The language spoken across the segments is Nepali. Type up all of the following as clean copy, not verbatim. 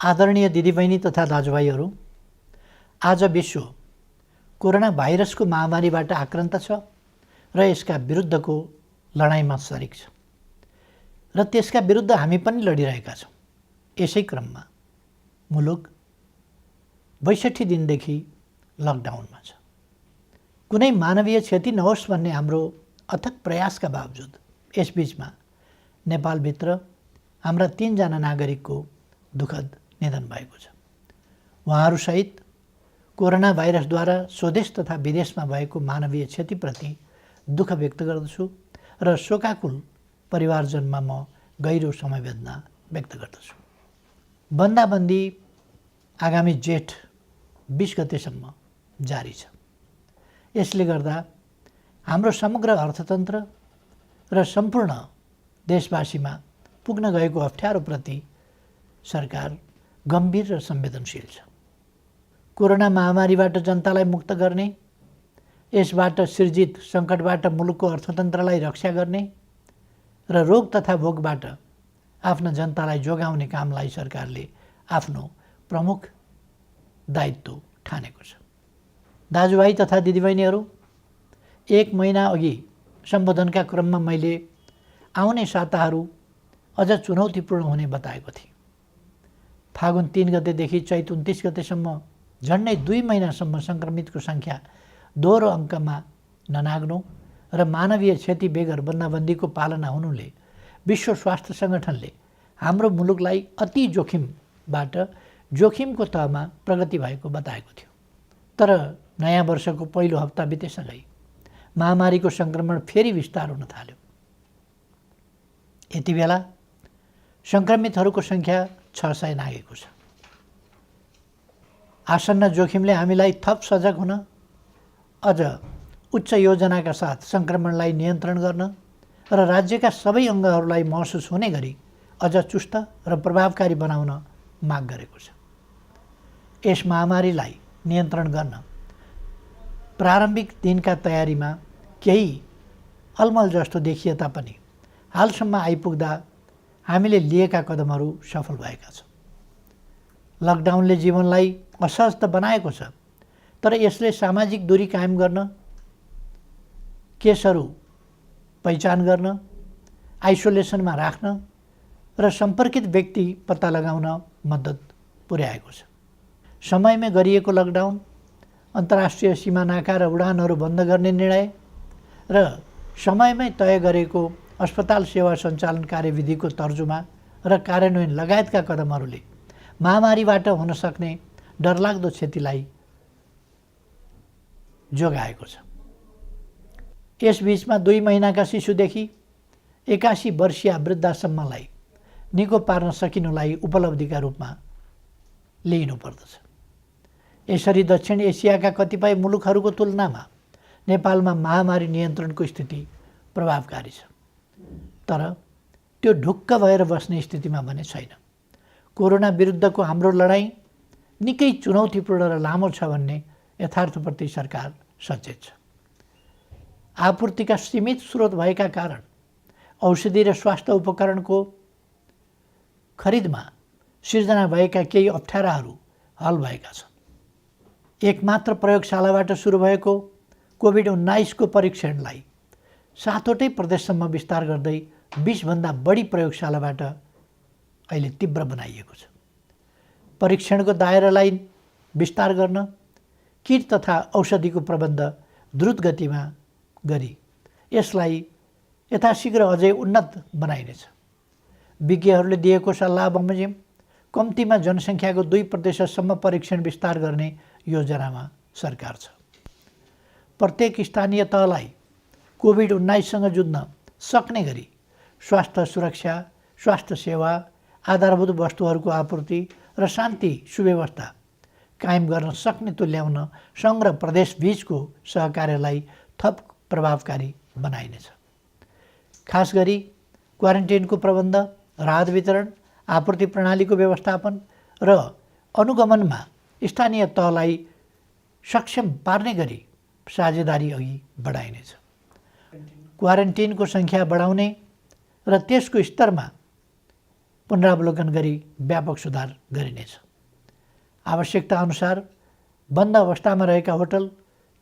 आदरणीय दिदीबहिनी तथा दाजुभाइहरू, आज विश्व कोरोना भाइरसको महामारीबाट आक्रान्त छ र यसका विरुद्धको लडाइँमा सरिक छ र त्यसका विरुद्ध हामी पनि लडिरहेका छौँ। यसै क्रममा मुलुक 62 दिनदेखि लकडाउनमा छ। कुनै मानवीय क्षति नहोस् भन्ने हाम्रो अथक प्रयासका बावजुद यसबीचमा नेपालभित्र हाम्रा 3 जना नागरिकको दुःखद निधन भएको छ। उहाँहरूसहित कोरोना भाइरसद्वारा स्वदेश तथा विदेशमा भएको मानवीय क्षतिप्रति दुःख व्यक्त गर्दछु र शोकाकुल परिवारजनमा म गहिरो समवेदना व्यक्त गर्दछु। बन्दाबन्दी आगामी जेठ 20 गतेसम्म जारी छ। यसले गर्दा हाम्रो समग्र अर्थतन्त्र र सम्पूर्ण देशवासीमा पुग्न गएको अप्ठ्यारोप्रति सरकार गम्भीर र संवेदनशील छ। कोरोना महामारीबाट जनतालाई मुक्त गर्ने, यसबाट सिर्जित सङ्कटबाट मुलुकको अर्थतन्त्रलाई रक्षा गर्ने र रोग तथा भोगबाट आफ्ना जनतालाई जोगाउने कामलाई सरकारले आफ्नो प्रमुख दायित्व ठानेको छ। दाजुभाइ तथा दिदीबहिनीहरू, 1 महिना अघि सम्बोधनका क्रममा मैले आउने साताहरू अझ चुनौतीपूर्ण हुने बताएको थिएँ। फागुन 3 गतेदेखि चैत 29 गतेसम्म झन्डै 2 महिनासम्म सङ्क्रमितको सङ्ख्या दोहोरो अङ्कमा ननाग्नु र मानवीय क्षति बेगर बन्दाबन्दीको पालना हुनुले विश्व स्वास्थ्य सङ्गठनले हाम्रो मुलुकलाई अति जोखिमबाट जोखिमको तहमा प्रगति भएको बताएको थियो। तर नयाँ वर्षको पहिलो हप्ता बितेसँगै महामारीको सङ्क्रमण फेरि विस्तार हुन थाल्यो। यति बेला सङ्क्रमितहरूको सङ्ख्या 600 नागेको छ। आसन्न जोखिमले हामीलाई थप सजग हुन, अझ उच्च योजनाका साथ सङ्क्रमणलाई नियन्त्रण गर्न र राज्यका सबै अङ्गहरूलाई महसुस हुने गरी अझ चुस्त र प्रभावकारी बनाउन माग गरेको छ। यस महामारीलाई नियन्त्रण गर्न प्रारम्भिक दिनका तयारीमा केही अलमल जस्तो देखिए तापनि हालसम्म आइपुग्दा हामीले लिएका कदमहरू सफल भएका छन्। लकडाउनले जीवनलाई असहज त बनाएको छ, तर यसले सामाजिक दूरी कायम गर्न, केसहरू पहिचान गर्न, आइसोलेसनमा राख्न र सम्पर्कित व्यक्ति पत्ता लगाउन मद्दत पुर्याएको छ। समयमै गरिएको लकडाउन, अन्तर्राष्ट्रिय सीमा नाका र उडानहरू बन्द गर्ने निर्णय र समयमै तय गरेको अस्पताल सेवा सञ्चालन कार्यविधिको तर्जुमा र कार्यान्वयन लगायतका कदमहरूले महामारीबाट हुन सक्ने डरलाग्दो क्षतिलाई जोगाएको छ। यसबीचमा 2 महिनाका शिशुदेखि 81 वर्षीय वृद्धासम्मलाई निको पार्न सकिनुलाई उपलब्धिका रूपमा लिइनुपर्दछ। यसरी दक्षिण एसियाका कतिपय मुलुकहरूको तुलनामा नेपालमा महामारी नियन्त्रणको स्थिति प्रभावकारी छ, तर त्यो ढुक्क भएर बस्ने स्थितिमा भने छैन। कोरोना विरुद्धको हाम्रो लडाईँ निकै चुनौतीपूर्ण र लामो छ भन्ने यथार्थप्रति सरकार सचेत छ। आपूर्तिका सीमित स्रोत भएका कारण औषधि र स्वास्थ्य उपकरणको खरिदमा सिर्जना भएका केही अप्ठ्याराहरू हल भएका छन्। एकमात्र प्रयोगशालाबाट सुरु भएको कोभिड-19 को परीक्षणलाई 7वटै प्रदेशसम्म विस्तार गर्दै 20 भन्दा बढी प्रयोगशालाबाट अहिले तीव्र बनाइएको छ। परीक्षणको दायरालाई विस्तार गर्न किट तथा औषधिको प्रबन्ध द्रुत गतिमा गरी यसलाई यथाशीघ्र अझै उन्नत बनाइनेछ। विज्ञहरूले दिएको सल्लाह बमोजिम कम्तीमा जनसङ्ख्याको 2% परीक्षण विस्तार गर्ने योजनामा सरकार छ। प्रत्येक स्थानीय तहलाई कोभिड-19सँग जुझ्न सक्ने गरी स्वास्थ्य सुरक्षा, स्वास्थ्य सेवा, आधारभूत वस्तुहरूको आपूर्ति र शान्ति सुव्यवस्था कायम गर्न सक्ने तुल्याउन सङ्घ र प्रदेश बीचको सहकार्यलाई थप प्रभावकारी बनाइनेछ। खास गरी क्वारेन्टाइनको प्रबन्ध, राहत वितरण, आपूर्ति प्रणालीको व्यवस्थापन र अनुगमनमा स्थानीय तहलाई सक्षम पार्ने गरी साझेदारी अघि बढाइनेछ। क्वारेन्टाइनको सङ्ख्या बढाउने र त्यसको स्तरमा पुनरावलोकन गरी व्यापक सुधार गरिनेछ। आवश्यकता अनुसार बन्द अवस्थामा रहेका होटल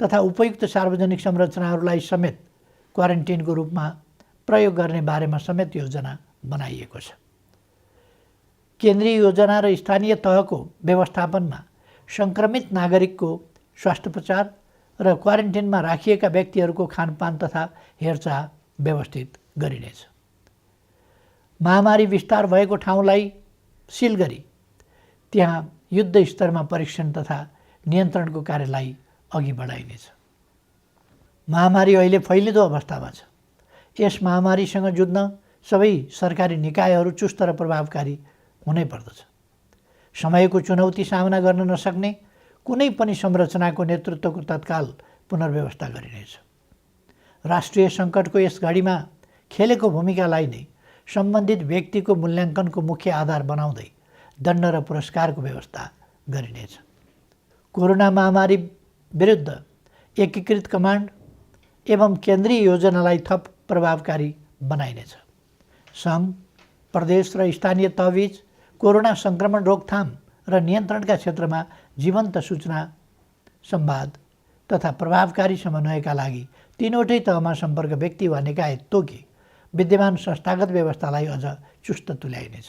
तथा उपयुक्त सार्वजनिक संरचनाहरूलाई समेत क्वारेन्टिनको रूपमा प्रयोग गर्ने बारेमा समेत योजना बनाइएको छ। केन्द्रीय योजना र स्थानीय तहको व्यवस्थापनमा सङ्क्रमित नागरिकको स्वास्थ्योपचार र क्वारेन्टिनमा राखिएका व्यक्तिहरूको खानपान तथा हेरचाह व्यवस्थित गरिनेछ। महामारी विस्तार भएको ठाउँलाई सिल गरी त्यहाँ युद्ध स्तरमा परीक्षण तथा नियन्त्रणको कार्यलाई अघि बढाइनेछ। महामारी अहिले फैलिँदो अवस्थामा छ। यस महामारीसँग जुझ्न सबै सरकारी निकायहरू चुस्त र प्रभावकारी हुनै पर्दछ। समयको चुनौती सामना गर्न नसक्ने कुनै पनि संरचनाको नेतृत्वको तत्काल पुनर्व्यवस्था गरिनेछ। राष्ट्रिय सङ्कटको यस घडीमा खेलेको भूमिकालाई नै सम्बन्धित व्यक्तिको मूल्याङ्कनको मुख्य आधार बनाउँदै दण्ड र पुरस्कारको व्यवस्था गरिनेछ। कोरोना महामारी विरुद्ध एकीकृत कमान्ड एवं केन्द्रीय योजनालाई थप प्रभावकारी बनाइनेछ। सङ्घ, प्रदेश र स्थानीय तहबीच कोरोना सङ्क्रमण रोकथाम र नियन्त्रणका क्षेत्रमा जीवन्त सूचना संवाद तथा प्रभावकारी समन्वयका लागि तीनवटै तहमा सम्पर्क व्यक्ति वा निकाय तोकी विद्यमान संस्थागत व्यवस्थालाई अझ चुस्त तुल्याइनेछ।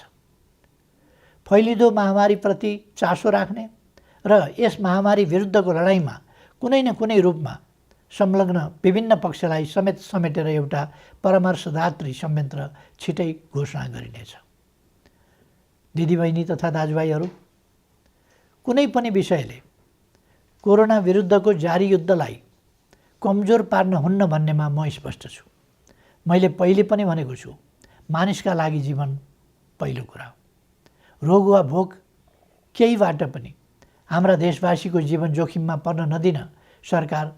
फैलिँदो महामारीप्रति चासो राख्ने र यस महामारी विरुद्धको लडाइँमा कुनै न कुनै रूपमा संलग्न विभिन्न पक्षलाई समेटेर एउटा परामर्शदात्री संयन्त्र छिटै घोषणा गरिनेछ। दिदीबहिनी तथा दाजुभाइहरू, कुनै पनि विषयले कोरोना विरुद्धको जारी युद्धलाई कमजोर पार्न हुन्न भन्नेमा म स्पष्ट छु। मैले पहिले पनि भनेको छु, मानिसका लागि जीवन पहिलो कुरा हो। रोग वा भोग केहीबाट पनि हाम्रा देशवासीको जीवन जोखिममा पर्न नदिन सरकार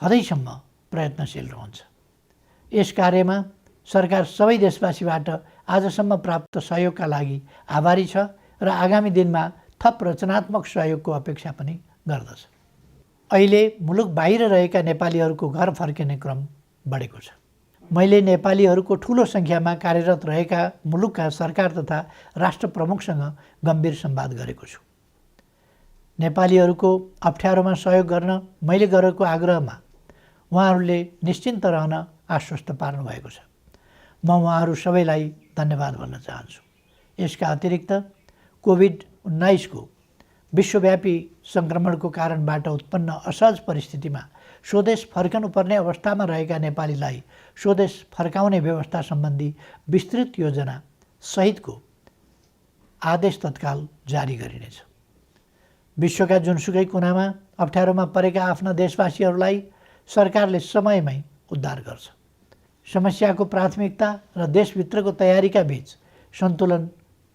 हदैसम्म प्रयत्नशील रहन्छ। यस कार्यमा सरकार सबै देशवासीबाट आजसम्म प्राप्त सहयोगका लागि आभारी छ र आगामी दिनमा थप रचनात्मक सहयोगको अपेक्षा पनि गर्दछ। अहिले मुलुक बाहिर रहेका नेपालीहरूको घर फर्किने क्रम बढेको छ। मैले नेपालीहरूको ठुलो सङ्ख्यामा कार्यरत रहेका मुलुकका सरकार तथा राष्ट्र प्रमुखसँग गम्भीर संवाद गरेको छु। नेपालीहरूको अप्ठ्यारोमा सहयोग गर्न मैले गरेको आग्रहमा उहाँहरूले निश्चिन्त रहन आश्वस्त पार्नु भएको छ। म उहाँहरू सबैलाई धन्यवाद भन्न चाहन्छु। यसका अतिरिक्त कोभिड-19 को विश्वव्यापी सङ्क्रमणको कारणबाट उत्पन्न असहज परिस्थितिमा स्वदेश फर्कनुपर्ने अवस्थामा रहेका नेपालीलाई स्वदेश फर्काउने व्यवस्था सम्बन्धी विस्तृत योजना सहितको आदेश तत्काल जारी गरिनेछ। विश्वका जुनसुकै कुनामा अप्ठ्यारोमा परेका आफ्ना देशवासीहरूलाई सरकारले समयमै उद्धार गर्छ। समस्याको प्राथमिकता र देशभित्रको तयारीका बीच सन्तुलन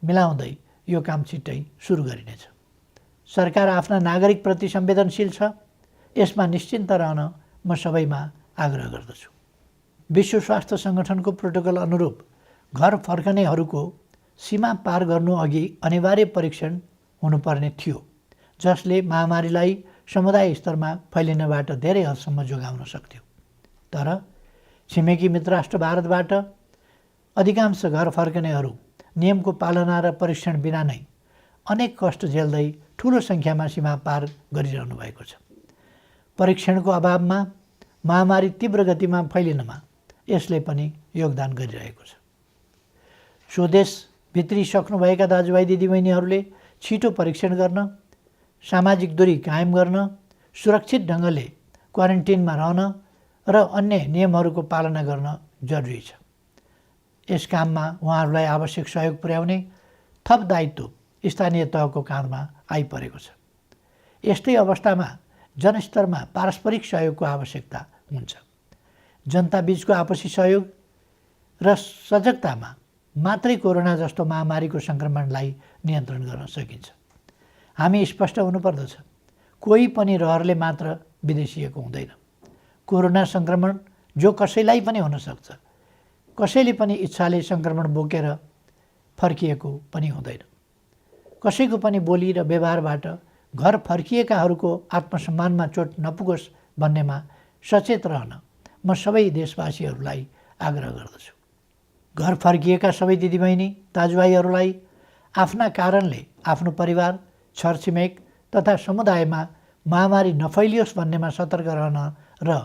मिलाउँदै यो काम छिट्टै सुरु गरिनेछ। सरकार आफ्ना नागरिकप्रति संवेदनशील छ। यसमा निश्चिन्त रहन म सबैमा आग्रह गर्दछु। विश्व स्वास्थ्य सङ्गठनको प्रोटोकल अनुरूप घर फर्कनेहरूको सीमा पार गर्नु अघि अनिवार्य परीक्षण हुनुपर्ने थियो, जसले महामारीलाई समुदाय स्तरमा फैलिनबाट धेरै हदसम्म जोगाउन सक्थ्यो। तर छिमेकी मित्र राष्ट्र भारतबाट अधिकांश घर फर्कनेहरू नियमको पालना र परीक्षण बिना नै अनेक कष्ट झेल्दै ठुलो सङ्ख्यामा सीमा पार गरिरहनु भएको छ। परीक्षणको अभावमा महामारी तीव्र गतिमा फैलिनमा यसले पनि योगदान गरिरहेको छ। स्वदेश भित्रिसक्नुभएका दाजुभाइ दिदीबहिनीहरूले छिटो परीक्षण गर्न, सामाजिक दूरी कायम गर्न, सुरक्षित ढङ्गले क्वारेन्टिनमा रहन र अन्य नियमहरूको पालना गर्न जरुरी छ। यस काममा उहाँहरूलाई आवश्यक सहयोग पुर्याउने थप दायित्व स्थानीय तहको काँधमा आइपरेको छ। यस्तै अवस्थामा जनस्तरमा पारस्परिक सहयोगको आवश्यकता हुन्छ। जनताबीचको आपसी सहयोग र सजगतामा मात्रै कोरोना जस्तो महामारीको सङ्क्रमणलाई नियन्त्रण गर्न सकिन्छ। हामी स्पष्ट हुनुपर्दछ, कोही पनि रहरले मात्र विदेशिएको हुँदैन। कोरोना सङ्क्रमण जो कसैलाई पनि हुनसक्छ। कसैले पनि इच्छाले सङ्क्रमण बोकेर फर्किएको पनि हुँदैन। कसैको पनि बोली र व्यवहारबाट घर फर्किएकाहरूको आत्मसम्मानमा चोट नपुगोस् भन्नेमा सचेत रहन म सबै देशवासीहरूलाई आग्रह गर्दछु। घर फर्किएका सबै दिदीबहिनी दाजुभाइहरूलाई आफ्ना कारणले आफ्नो परिवार, छरछिमेक तथा समुदायमा महामारी नफैलियोस् भन्नेमा सतर्क रहन र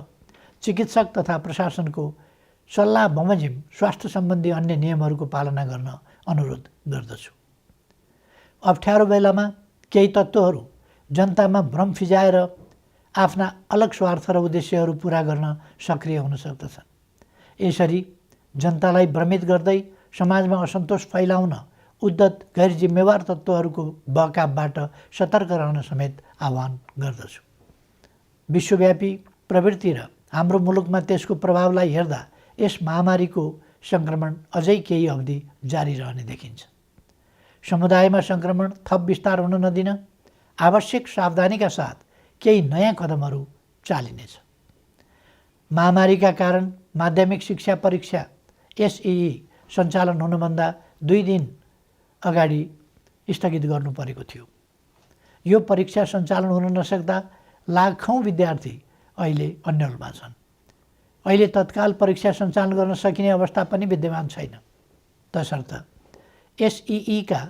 चिकित्सक तथा प्रशासनको सल्लाह बमोजिम स्वास्थ्य सम्बन्धी अन्य नियमहरूको पालना गर्न अनुरोध गर्दछु। अप्ठ्यारो बेलामा केही तत्त्वहरू जनतामा भ्रम फिजाएर आफ्ना अलग स्वार्थ र उद्देश्यहरू पुरा गर्न सक्रिय हुन सक्दछन्। यसरी जनतालाई भ्रमित गर्दै समाजमा असन्तोष फैलाउन उद्धत गैर जिम्मेवार तत्त्वहरूको बहकावबाट सतर्क रहन समेत आह्वान गर्दछु। विश्वव्यापी प्रवृत्ति र हाम्रो मुलुकमा त्यसको प्रभावलाई हेर्दा यस महामारीको सङ्क्रमण अझै केही अवधि जारी रहने देखिन्छ। समुदायमा सङ्क्रमण थप विस्तार हुन नदिन आवश्यक सावधानीका साथ केही नयाँ कदमहरू चालिनेछ। महामारीका कारण माध्यमिक शिक्षा परीक्षा एसईई सञ्चालन हुनुभन्दा 2 दिन अगाडि स्थगित गर्नु परेको थियो। यो परीक्षा सञ्चालन हुन नसक्दा लाखौँ विद्यार्थी अहिले अन्यलमा छन्। अहिले तत्काल परीक्षा सञ्चालन गर्न सकिने अवस्था पनि विद्यमान छैन। तसर्थ एसईईका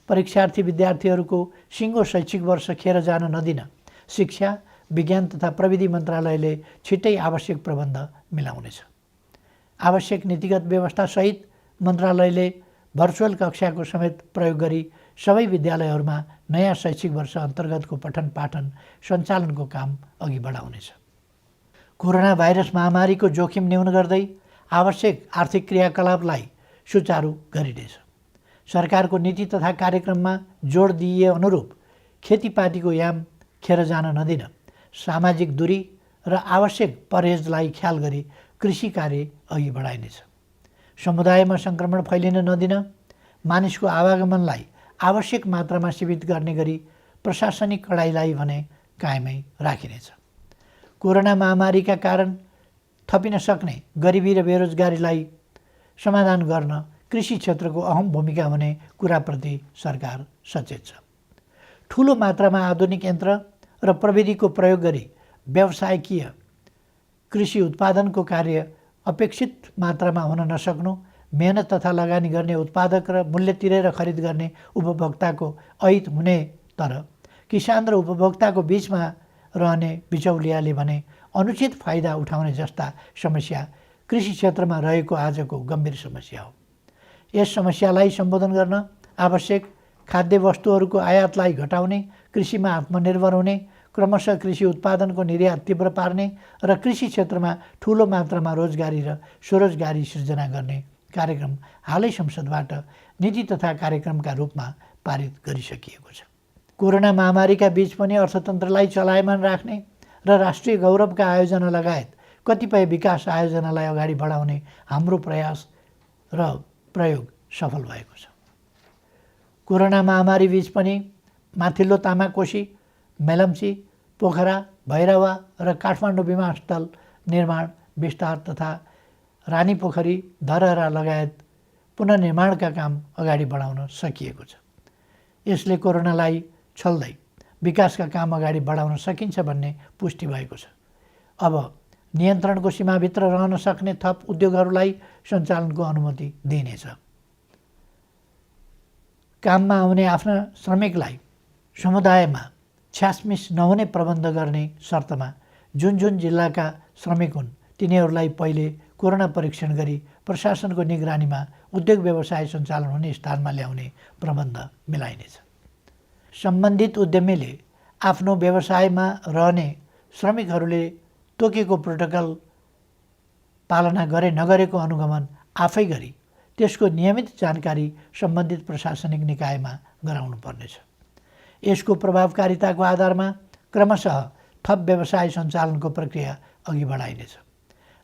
परीक्षार्थी विद्यार्थीहरूको सिङ्गो शैक्षिक वर्ष खेर जान नदिन शिक्षा, विज्ञान तथा प्रविधि मन्त्रालयले छिट्टै आवश्यक प्रबन्ध मिलाउनेछ। आवश्यक नीतिगत व्यवस्थासहित मन्त्रालयले भर्चुअल कक्षाको समेत प्रयोग गरी सबै विद्यालयहरूमा नयाँ शैक्षिक वर्ष अन्तर्गतको पठन पाठन सञ्चालनको काम अघि बढाउनेछ। कोरोना भाइरस महामारीको जोखिम न्यून गर्दै आवश्यक आर्थिक क्रियाकलापलाई सुचारू गरिनेछ। सरकारको नीति तथा कार्यक्रममा जोड दिइए अनुरूप खेतीपातीको याम खेर जान नदिन सामाजिक दूरी र आवश्यक परहेजलाई ख्याल गरी कृषि कार्य अघि बढाइनेछ। समुदायमा सङ्क्रमण फैलिन नदिन मानिसको आवागमनलाई आवश्यक मात्रामा सीमित गर्ने गरी प्रशासनिक कडाइलाई भने कायमै राखिनेछ। कोरोना महामारीका कारण थपिन सक्ने गरिबी र बेरोजगारीलाई समाधान गर्न कृषि क्षेत्रको अहम भूमिका हुने कुराप्रति सरकार सचेत छ। ठुलो मात्रामा आधुनिक यन्त्र र प्रविधिको प्रयोग गरी व्यावसायिकीय कृषि उत्पादनको कार्य अपेक्षित मात्रामा हुन नसक्नु, मेहनत तथा लगानी गर्ने उत्पादक र मूल्य तिरेर खरिद गर्ने उपभोक्ताको अहित हुने, तर किसान र उपभोक्ताको बीचमा रहने बिचौलियाले भने अनुचित फाइदा उठाउने जस्ता समस्या कृषि क्षेत्रमा रहेको आजको गम्भीर समस्या हो। यस समस्यालाई सम्बोधन गर्न आवश्यक खाद्य वस्तुहरूको आयातलाई घटाउने, कृषिमा आत्मनिर्भर हुने, क्रमशः कृषि उत्पादनको निर्यात तीव्र पार्ने र कृषि क्षेत्रमा ठुलो मात्रामा रोजगारी र स्वरोजगारी सृजना गर्ने कार्यक्रम हालै संसदबाट नीति तथा कार्यक्रमका रूपमा पारित गरिसकिएको छ। कोरोना महामारीका बीच पनि अर्थतन्त्रलाई चलायमान राख्ने र राष्ट्रिय गौरवका आयोजना लगायत कतिपय विकास आयोजनालाई अगाडि बढाउने हाम्रो प्रयास र प्रयोग सफल भएको छ। कोरोना महामारी बीच पनि माथिल्लो तामाकोशी, मेलम्ची, पोखरा, भैरवा र काठमाडौँ विमानस्थल निर्माण विस्तार तथा रानीपोखरी, धरहरा लगायत पुनर्निर्माणका काम अगाडि बढाउन सकिएको छ। यसले कोरोनालाई छल्दै विकासका काम अगाडि बढाउन सकिन्छ भन्ने पुष्टि भएको छ। अब नियन्त्रणको सीमाभित्र रहन सक्ने थप उद्योगहरूलाई सञ्चालनको अनुमति दिइनेछ। काममा आउने आफ्ना श्रमिकलाई समुदायमा छ्यासमिस नहुने प्रबन्ध गर्ने शर्तमा जुन जुन जिल्लाका श्रमिक हुन् तिनीहरूलाई पहिले कोरोना परीक्षण गरी प्रशासनको निगरानीमा उद्योग व्यवसाय सञ्चालन हुने स्थानमा ल्याउने प्रबन्ध मिलाइनेछ। सम्बन्धित उद्यमीले आफ्नो व्यवसायमा रहने श्रमिकहरूले तोकेको प्रोटोकल पालना गरे नगरेको अनुगमन आफै गरी त्यसको नियमित जानकारी सम्बन्धित प्रशासनिक निकायमा गराउनु पर्नेछ। यसको प्रभावकारिताको आधारमा क्रमशः थप व्यवसाय सञ्चालनको प्रक्रिया अघि बढाइनेछ।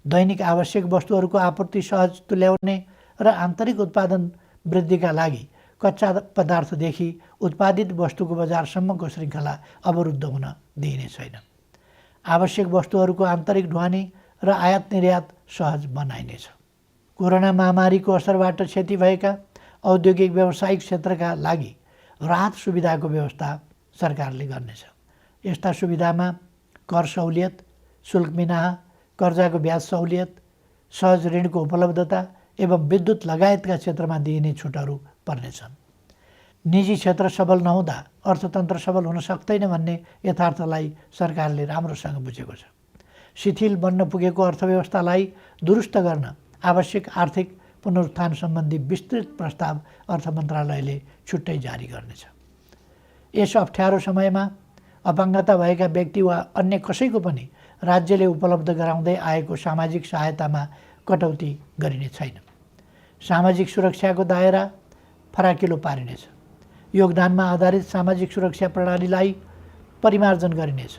दैनिक आवश्यक वस्तुहरूको आपूर्ति सहज तुल्याउने र आन्तरिक उत्पादन वृद्धिका लागि कच्चा पदार्थदेखि उत्पादित वस्तुको बजारसम्मको श्रृङ्खला अवरुद्ध हुन दिइने छैन। आवश्यक वस्तुहरूको आन्तरिक ढुवानी र आयात निर्यात सहज बनाइनेछ। कोरोना महामारीको असरबाट क्षति भएका औद्योगिक व्यावसायिक क्षेत्रका लागि राहत सुविधाको व्यवस्था सरकारले गर्नेछ। यस्ता सुविधामा कर सहुलियत, शुल्क मिनाहा, कर्जाको ब्याज सहुलियत, सहज ऋणको उपलब्धता, एवं विद्युत लगायतका क्षेत्रमा दिइने छुटहरू पर्नेछन्। निजी क्षेत्र सबल नहुँदा अर्थतन्त्र सबल हुन सक्दैन भन्ने यथार्थलाई सरकारले राम्रोसँग बुझेको छ। शिथिल बन्न पुगेको अर्थव्यवस्थालाई दुरुस्त गर्न आवश्यक आर्थिक पुनरुत्थान सम्बन्धी विस्तृत प्रस्ताव अर्थ मन्त्रालयले छुट्टै जारी गर्नेछ। यस अप्ठ्यारो समयमा अपाङ्गता भएका व्यक्ति वा अन्य कसैको पनि राज्यले उपलब्ध गराउँदै आएको सामाजिक सहायतामा कटौती गरिने छैन। सामाजिक सुरक्षाको दायरा फराकिलो पारिनेछ। योगदानमा आधारित सामाजिक सुरक्षा प्रणालीलाई परिमार्जन गरिनेछ।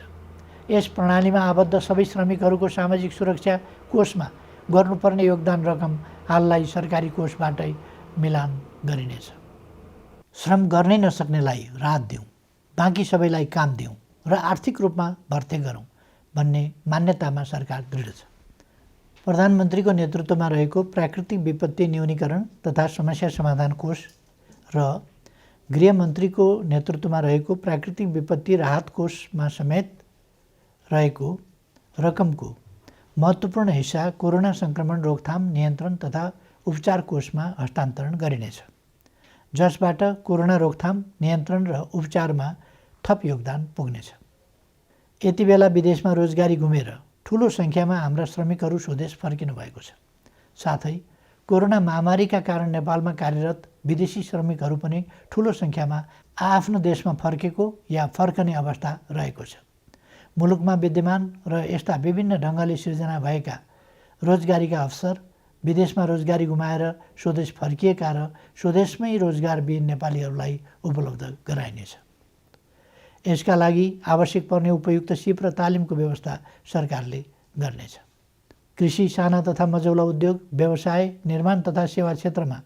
यस प्रणालीमा आबद्ध सबै श्रमिकहरूको सामाजिक सुरक्षा कोषमा गर्नुपर्ने योगदान रकम हाललाई सरकारी कोषबाटै मिलान गरिनेछ। श्रम गर्नै नसक्नेलाई राहत दिउँ, बाँकी सबैलाई काम दिउँ र आर्थिक रूपमा भर्ते गरौँ भन्ने मान्यतामा सरकार दृढ छ। प्रधानमन्त्रीको नेतृत्वमा रहेको प्राकृतिक विपत्ति न्यूनीकरण तथा समस्या समाधान कोष र गृहमन्त्रीको नेतृत्वमा रहेको प्राकृतिक विपत्ति राहत कोषमा समेत रहेको रकमको महत्त्वपूर्ण हिस्सा कोरोना सङ्क्रमण रोकथाम नियन्त्रण तथा उपचार कोषमा हस्तान्तरण गरिनेछ, जसबाट कोरोना रोकथाम नियन्त्रण र उपचारमा थप योगदान पुग्नेछ। यति बेला विदेशमा रोजगारी गुमेर ठुलो सङ्ख्यामा हाम्रा श्रमिकहरू स्वदेश फर्किनु भएको छ। साथै कोरोना महामारीका कारण नेपालमा कार्यरत विदेशी श्रमिकहरू पनि ठुलो सङ्ख्यामा आफ्नो देशमा फर्केको या फर्कने अवस्था रहेको छ। मुलुकमा विद्यमान र यस्ता विभिन्न ढङ्गले सिर्जना भएका रोजगारीका अवसर, विदेशमा रोजगारी गुमाएर स्वदेश फर्किएका र स्वदेशमै रोजगारविहीन नेपालीहरूलाई उपलब्ध गराइनेछ। यसका लागि आवश्यक पर्ने उपयुक्त सिप र तालिमको व्यवस्था सरकारले गर्नेछ। कृषि, साना तथा मझौला उद्योग, व्यवसाय, निर्माण तथा सेवा क्षेत्रमा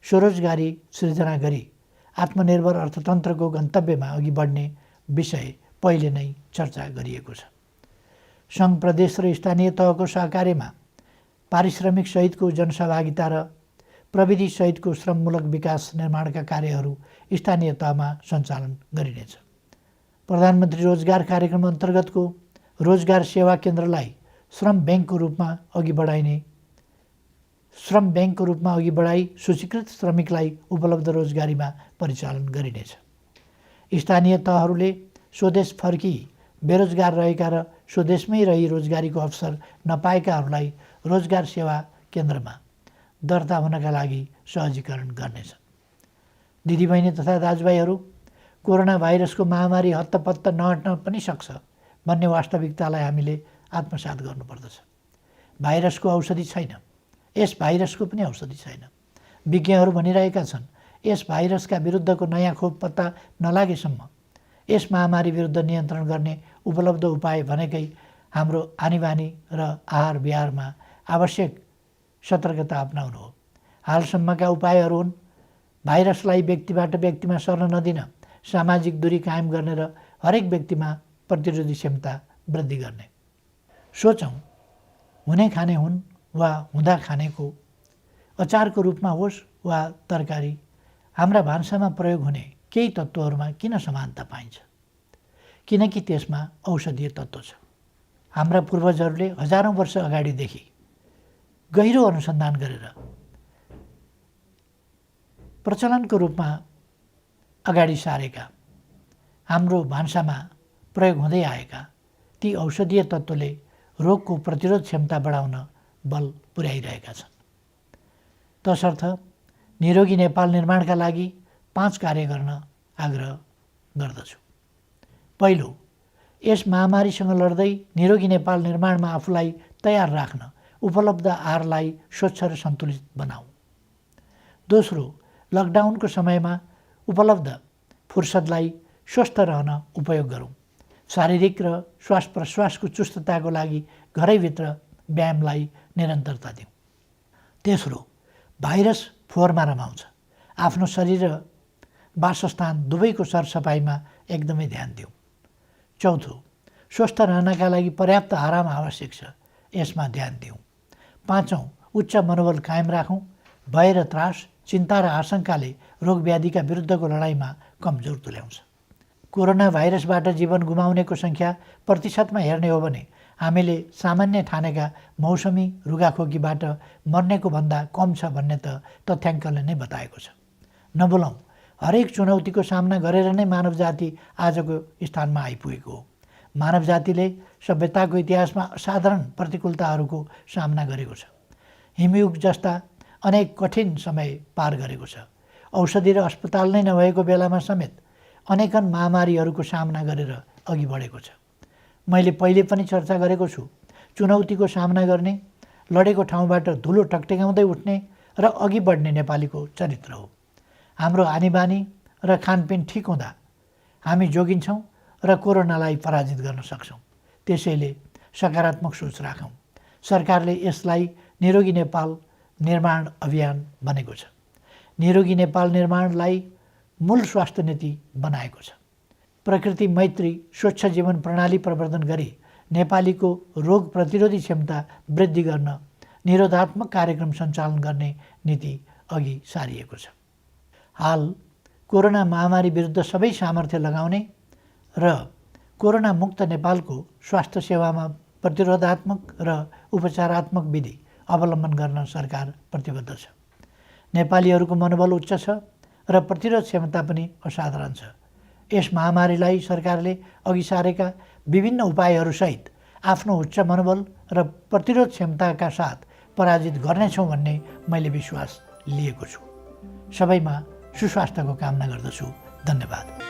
स्वरोजगारी सृजना गरी आत्मनिर्भर अर्थतन्त्रको गन्तव्यमा अघि बढ्ने विषय पहिले नै चर्चा गरिएको छ। सङ्घ, प्रदेश र स्थानीय तहको सहकार्यमा पारिश्रमिक सहितको जनसहभागिता र प्रविधि सहितको श्रममूलक विकास निर्माणका कार्यहरू स्थानीय तहमा सञ्चालन गरिनेछ। प्रधानमन्त्री रोजगार कार्यक्रम अन्तर्गतको रोजगार सेवा केन्द्रलाई श्रम ब्याङ्कको रूपमा अघि बढाई सूचीकृत श्रमिकलाई उपलब्ध रोजगारीमा परिचालन गरिनेछ। स्थानीय तहहरूले स्वदेश फर्की बेरोजगार रहेका र स्वदेशमै रही रोजगारीको अवसर नपाएकाहरूलाई रोजगार सेवा केन्द्रमा दर्ता हुनका लागि सहजीकरण गर्नेछ। दिदीबहिनी तथा दाजुभाइहरू, कोरोना भाइरसको महामारी हत्तपत्त नहट्न पनि सक्छ भन्ने वास्तविकतालाई हामीले आत्मसात गर्नुपर्दछ। भाइरसको औषधि छैन, यस भाइरसको पनि औषधि छैन। विज्ञहरू भनिरहेका छन्, यस भाइरसका विरुद्धको नयाँ खोप पत्ता नलागेसम्म यस महामारी विरुद्ध नियन्त्रण गर्ने उपलब्ध उपाय भनेकै हाम्रो आनीबानी र आहार विहारमा आवश्यक सतर्कता अपनाउनु हो। हालसम्मका उपायहरू हुन् भाइरसलाई व्यक्तिबाट व्यक्तिमा सर्न नदिन, सामाजिक दूरी कायम गर्ने र हरेक व्यक्तिमा प्रतिरोधी क्षमता वृद्धि गर्ने। सोचौँ, हुने खाने हुन् वा हुँदा खानेको अचारको रूपमा होस् वा तरकारी, हाम्रा भान्सामा प्रयोग हुने केही तत्त्वहरूमा किन समानता पाइन्छ? किनकि त्यसमा औषधीय तत्त्व छ। हाम्रा पूर्वजहरूले हजारौँ वर्ष अगाडिदेखि गहिरो अनुसन्धान गरेर प्रचलनको रूपमा अगाडि सारेका, हाम्रो भान्सामा प्रयोग हुँदै आएका ती औषधीय तत्त्वले रोगको प्रतिरोध क्षमता बढाउन बल पुर्याइरहेका छन्। तसर्थ निरोगी नेपाल निर्माणका लागि 5 कार्य गर्न आग्रह गर्दछु। पहिलो, यस महामारीसँग लड्दै निरोगी नेपाल निर्माणमा आफूलाई तयार राख्न उपलब्ध आहारलाई स्वच्छ र सन्तुलित बनाऊ। दोस्रो, लकडाउनको समयमा उपलब्ध फुर्सदलाई स्वस्थ रहन उपयोग गरौँ। शारीरिक र श्वास प्रश्वासको चुस्तताको लागि घरैभित्र व्यायामलाई निरन्तरता दिउँ। तेस्रो, भाइरस फोहोरमा रमाउँछ। आफ्नो शरीर र वासस्थान दुवैको सरसफाइमा एकदमै ध्यान दिउँ। चौथो, स्वस्थ रहनका लागि पर्याप्त आराम आवश्यक छ, यसमा ध्यान दिउँ। पाँचौँ, उच्च मनोबल कायम राखौँ। भय र त्रास, चिन्ता र आशंकाले रोगव्याधिका विरुद्धको लडाइँमा कमजोर तुल्याउँछ। कोरोना भाइरसबाट जीवन गुमाउनेको सङ्ख्या प्रतिशतमा हेर्ने हो भने हामीले सामान्य ठानेका मौसमी रुगाखोकीबाट मर्नेको भन्दा कम छ भन्ने त तथ्याङ्कले नै बताएको छ। नबोलौँ, हरेक चुनौतीको सामना गरेर नै मानव जाति आजको स्थानमा आइपुगेको हो। मानव जातिले सभ्यताको इतिहासमा असाधारण प्रतिकूलताहरूको सामना गरेको छ। हिमयुग जस्ता अनेक कठिन समय पार गरेको छ। औषधि र अस्पताल नै नभएको बेलामा समेत अनेकन महामारीहरूको सामना गरेर अघि बढेको छ। मैले पहिले पनि चर्चा गरेको छु, चुनौतीको सामना गर्ने, लडेको ठाउँबाट धुलो टकटकाउँदै उठ्ने र अघि बढ्ने नेपालीको चरित्र हो। हाम्रो आनीबानी र खानपिन ठिक हुँदा हामी जोगिन्छौँ र कोरोनालाई पराजित गर्न सक्छौँ। त्यसैले सकारात्मक सोच राखौँ। सरकारले यसलाई निरोगी नेपाल निर्माण अभियान भनेको छ। निरोगी नेपाल निर्माणलाई मूल स्वास्थ्य नीति बनाएको छ। प्रकृति मैत्री स्वच्छ जीवन प्रणाली प्रवर्धन गरी नेपालीको रोग प्रतिरोधी क्षमता वृद्धि गर्न निरोधात्मक कार्यक्रम सञ्चालन गर्ने नीति अघि सारिएको छ। हाल कोरोना महामारी विरुद्ध सबै सामर्थ्य लगाउने र कोरोना मुक्त नेपालको स्वास्थ्य सेवामा प्रतिरोधात्मक र उपचारात्मक विधि अवलम्बन गर्न सरकार प्रतिबद्ध छ। नेपालीहरूको मनोबल उच्च छ र प्रतिरोध क्षमता पनि असाधारण छ। यस महामारीलाई सरकारले अघि सारेका विभिन्न उपायहरूसहित आफ्नो उच्च मनोबल र प्रतिरोध क्षमताका साथ पराजित गर्नेछौँ भन्ने मैले विश्वास लिएको छु। सबैमा सुस्वास्थ्यको कामना गर्दछु। धन्यवाद।